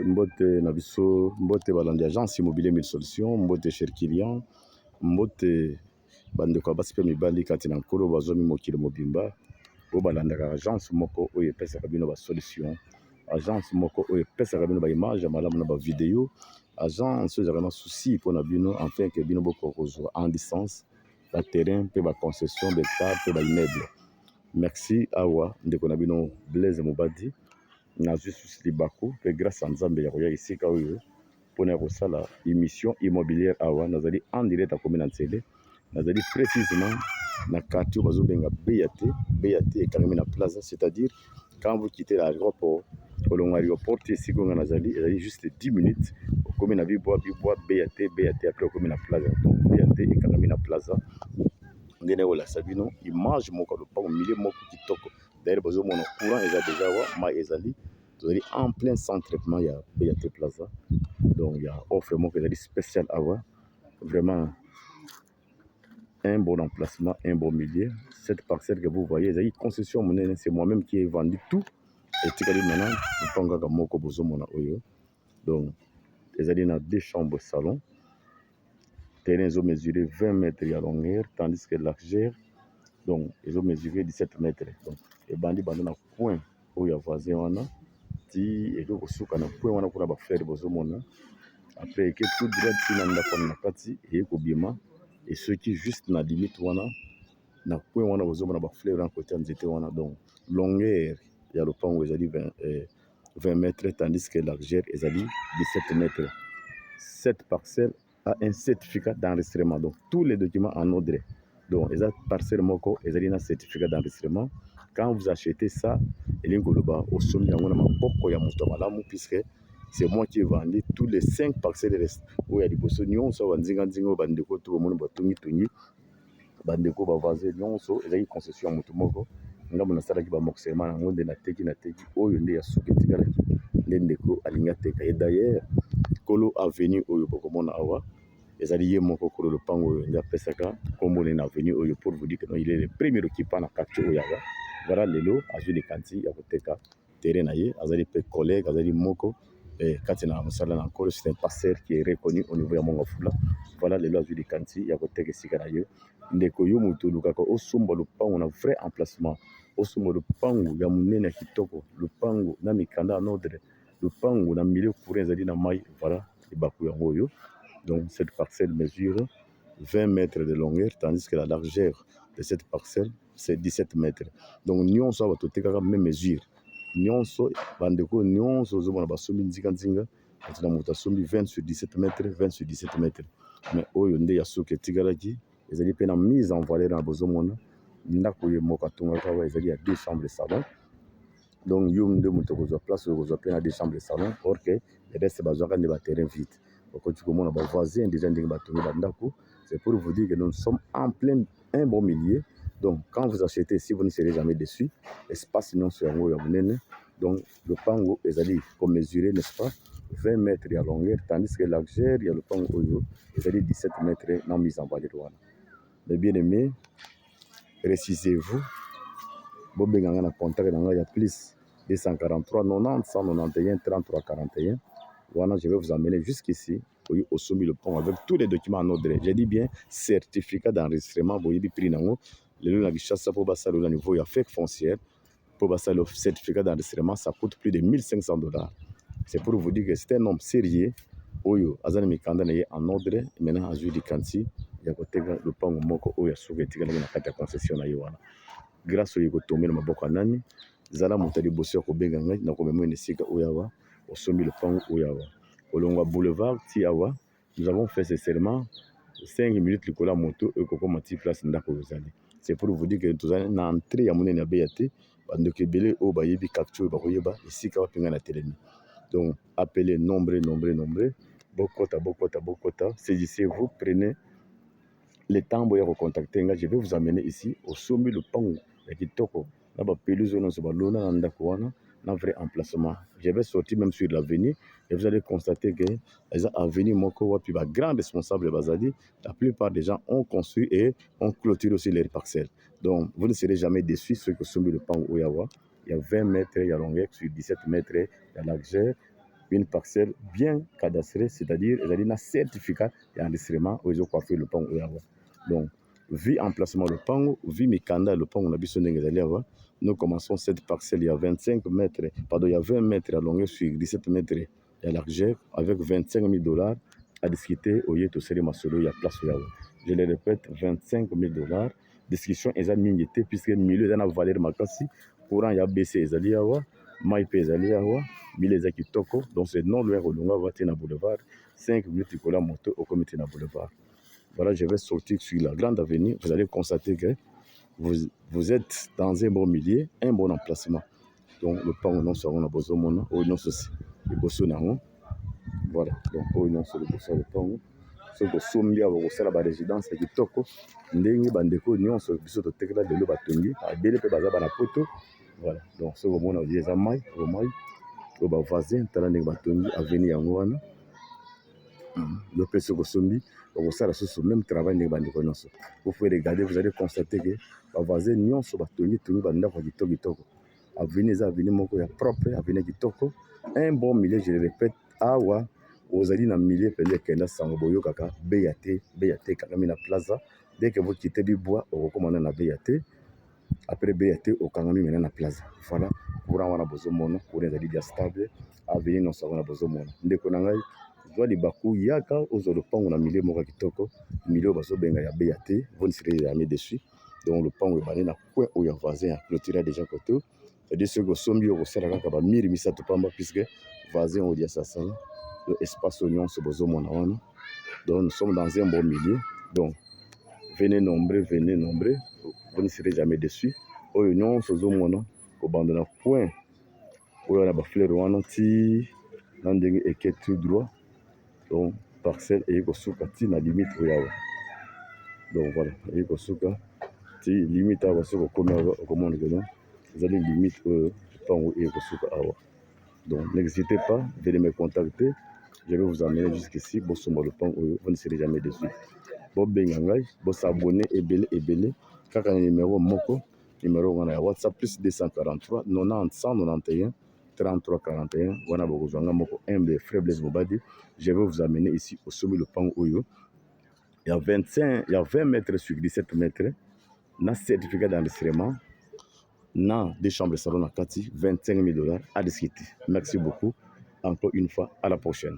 Mbote Nabiso, Mbote Balandi Agence Immobilier Mille Solutions, Mbote cher client, Mbote Bandeko Basipe Mibali Katina Nkolo Bazomi Mokili Mobimba, O Balandaka Agence Moko Oye Pesa Kabino Ba Solution, Agence Moko Oye Pesa Kabino Ba Image, Malamu na Ba Vidéo, Agence Ozakana Souci pour Nabino, enfin que Bino Boko Rozo en distance, la terrain, pe ba concession, d'État, pe ba immeuble. Merci Awa, Ndeko Nabino Blaise Mobadi. Nazu Susli Bakou, que grâce à Nzambe Yaroya ici Kaoyo, pour nous la émission immobilière Awa, nous allons en direct à commune Antélé, nous allons précisément dans le quartier Bazobenga BAT et Karimena Plaza, c'est-à-dire quand vous quittez l'aéroport, au long aéroport, ici vous allez juste 10 minutes, au commune à Bibois, BAT, après au commune Plaza, donc BAT et Karimena Plaza. Ndene wala sabino image moko le pas milieu moko kitoko d'ailleurs bazo mon courant eza déjà wa ma ezali tozali en plein centre traitement ya BAT Plaza, donc il y a offre moko ezali spécial à voir, vraiment un bon emplacement, un bon milieu. Cette parcelle que vous voyez ezali concession monene, c'est moi-même qui ai vendu tout et tikali maintenant tonga moko bozo mona oyo, donc ezali na 2 chambres salon. Terrain ils ont mesuré 20 mètres à longueur, tandis que largeur, donc ils ont mesuré 17 mètres. Donc, et bandi na point où il y a voisin wana, ti et donc suka na point wana kuna ba faire bozo mona. Après que tout droit ti na ndako na kati et ko bima et ceux qui juste na limite wana na point wana bozo mona ba fleur en côté nzete wana, donc longueur il y a le pan où ils a dit 20 mètres, tandis que largeur ils a dit 17 mètres. Cette parcelle a un certificat d'enregistrement, donc tous les documents en ordre. Donc, les parcelles moko, ils ont un certificat d'enregistrement. Quand vous achetez ça, puisque c'est moi qui ai vendu tous les 5 parcelles restent. Où il y a des personnes qui ont bandeko tout le monde batungi bandeko bavaze nyonso ezali concession ya mutu moko ngambo nasalaki bamoksema nango nde nateki oyo nde ya suki etikalaki nde ndeko alingi ateka. Et d'ailleurs kolo avenue oyo bokomona awa ezali ye moko kolo lopango oyo nde apesaka kombo na avenue oyo pour vous dire que non, il est le premier occupant na quartier oyo awa. Voilà lelo azwi likanzi ya koteka terrain na ye, azali pe collègue, azali moko kati na mosala na nkolo, c'est un passeur qui est reconnu au niveau ya Mongafula. Voilà lelo azwi likanzi ya koteka esika na ye. Ndeko yo mutu lukaka osomba lupango na vrai emplacement, osomba lupango ya munene ya kitoko, lupango na mikanda en ordre, lupango na milieu courant ezali na mai. Voilà ebaku yango oyo. Donc cette parcelle mesure 20 mètres de longueur, tandis que la largeur de cette parcelle c'est 17 mètres. Donc nyonso ba totekaka même mesure, nyonso bandeko nyonso ozomona basombi nzinga nzinga atina moto asombi 20 sur 17 mètres, 20 sur 17 mètres. Mais oyo nde ya soki etikalaki ezali pe na mise en valeur na bozomona ndako ye moko atongaka wa ezali ya 2 chambres de salon. Donc yo nde moto kozwa place oyo kozwa pe na 2 chambres de salon, or que le reste bazwaka nde ba terrain vide. Donc tu komona ba voisins déjà ndenge batongi bandako. C'est pour vous dire que nous sommes en plein un bon milieu. Donc quand vous achetez, si vous ne serez jamais déçu, espace non sur yango ya munene. Donc le pango ezali pour mesurer, n'est-ce pas, 20 mètres à longueur, tandis que largeur il y a le pango oyo ezali 17 mètres non mise en valeur wana. Mais bien aimé, précisez-vous, bobenganga na contact nanga ya plus 243 90 191 33 41. Voilà, je vais vous emmener jusqu'ici au sommet le pont avec tous les documents en ordre. J'ai dit bien certificat d'enregistrement, boyebi prix nango. Le la bichassa pour basa le niveau ya fake foncière pour basa le certificat d'enregistrement, ça coûte plus de $1,500. C'est pour vous dire que c'est un homme sérieux. Oyo azana mikanda na ye en ordre, maintenant azui di kanti ya koteka le pont moko oyo suka tika na kata concession na yowana. Grâce au kotombe na maboko nani zala mutali bosi ko benga ngai na ko memwe nesika oyawa au sommet le pont oyawa. Olongwa boulevard Tiawa, nous avons fait ce serment 5 minutes le cola moto et koko mati place ndako zali. C'est pour vous dire que nous avons une entrée à monene na BAT bandoke belé o bayebi capture ba koyeba esika wa pinga na telemi. Donc appelez nombreux. Bokota, saisissez-vous, prenez le temps de recontacter. Je vais vous amener ici au sommet le pont ya kitoko na ba pelouse na so ba lona na ndako wana na vrai emplacement. Je vais sortir même sur l'avenue et vous allez constater que les avenues moko wapi ba grand responsable bazali, la plupart des gens ont construit et ont clôturé aussi leurs parcelles. Donc vous ne serez jamais déçus ceux qui sont mis le pont Oyawa. Il y a 20 mètres, il y a longueur sur 17 mètres, il y a largeur. une parcelle bien cadastrée, c'est-à-dire un certificat d'enregistrement où ils ont coiffé le pango. Donc, vu emplacement le pango, vu Mikanda le pango, on a besoin de nous commençons cette parcelle, il y a 25 mètres, pardon, il y a 20 mètres à longueur sur 17 mètres à largeur, avec 25 000 $ à discuter au Yeto Seri Masolo, il y a place où je le répète, 25 000 $. Discussion est à mingité, puisque milieu est à valeur makasi, courant il y a baissé les aliawa, maïpe les aliawa, mille les akitoko, donc c'est non loin au Lunga, Vatina Boulevard, 5 minutes pour la moto au comité na Boulevard. Voilà, je vais sortir sur la grande avenue, vous allez constater que vous êtes dans un bon milieu, un bon emplacement. Donc le pango non sera on a besoin mon au non ceci. Le bosso nango. Voilà. Donc au non sur le bosso le pango. Ce que sombia au sala ba résidence kitoko. Ndenge bandeko nyonso biso to tekela de lo batongi, abele pe baza bana poto. Voilà. Donc ce que mon a dit za mai, au mai. Au ba voisin tala ndenge batongi avenir yango wana. Le PC Gosombi, au sein de même travail de bandeko nyonso. Vous pouvez regarder, vous allez constater que ba voisin nyonso batongi toni banda kwa kitoko. Avenir za avenir moko ya propre, avenir kitoko. Un bon milieu, je le répète, awa ozali na milieu pele kenda sango boyo kaka BAT Kakamina Plaza. Dès que vous quittez Bibois, au recommandant na BAT. Après BAT au Kangami maintenant na Plaza. Voilà, courant wana bozo mona, courant ezali dia stable, avenir non sa wana bozo mona. Ndeko na ngai Zwa Libaku yaka ozo le pango na milieu moko kitoko, milieu bazo benga ya BAT, vous ne serez jamais déçus. Donc le pango est bané na coin où il y a voisin à clôturer déjà côté. C'est-à-dire ceux qui sont mis au sala kaka ba miri misato pamba puisque voisin au dia sasa, le espace oignon se bozo mona wana. Donc nous sommes dans un bon milieu. Donc venez nombreux, vous ne serez jamais déçus. Oignon se zo mona ko bande na point où il y a ba fleur wana ti nandenge eke tout droit. Donc parcelle et kosuka ti na limite oyawa. Donc voilà, et kosuka ti limite awa soko komi au monde que non, vous allez limite pango et kosuka awa. Donc n'hésitez pas, venez me contacter, je vais vous amener jusqu'ici, bosomba le pango, vous ne serez jamais déçus. Bon bengangai, bon s'abonner ebele, kaka numéro moko, numéro wana ya WhatsApp plus 243 90 191 33 41, wana bokozwanga moko humble frère Blaise Mobadi. Je vais vous amener ici au sommet le pango oyo. Il y a 20 mètres sur 17 mètres. Na certificat d'enregistrement. Na des chambres salon à Kati, 25 000 $ à discuter. Merci beaucoup. Encore une fois, à la prochaine.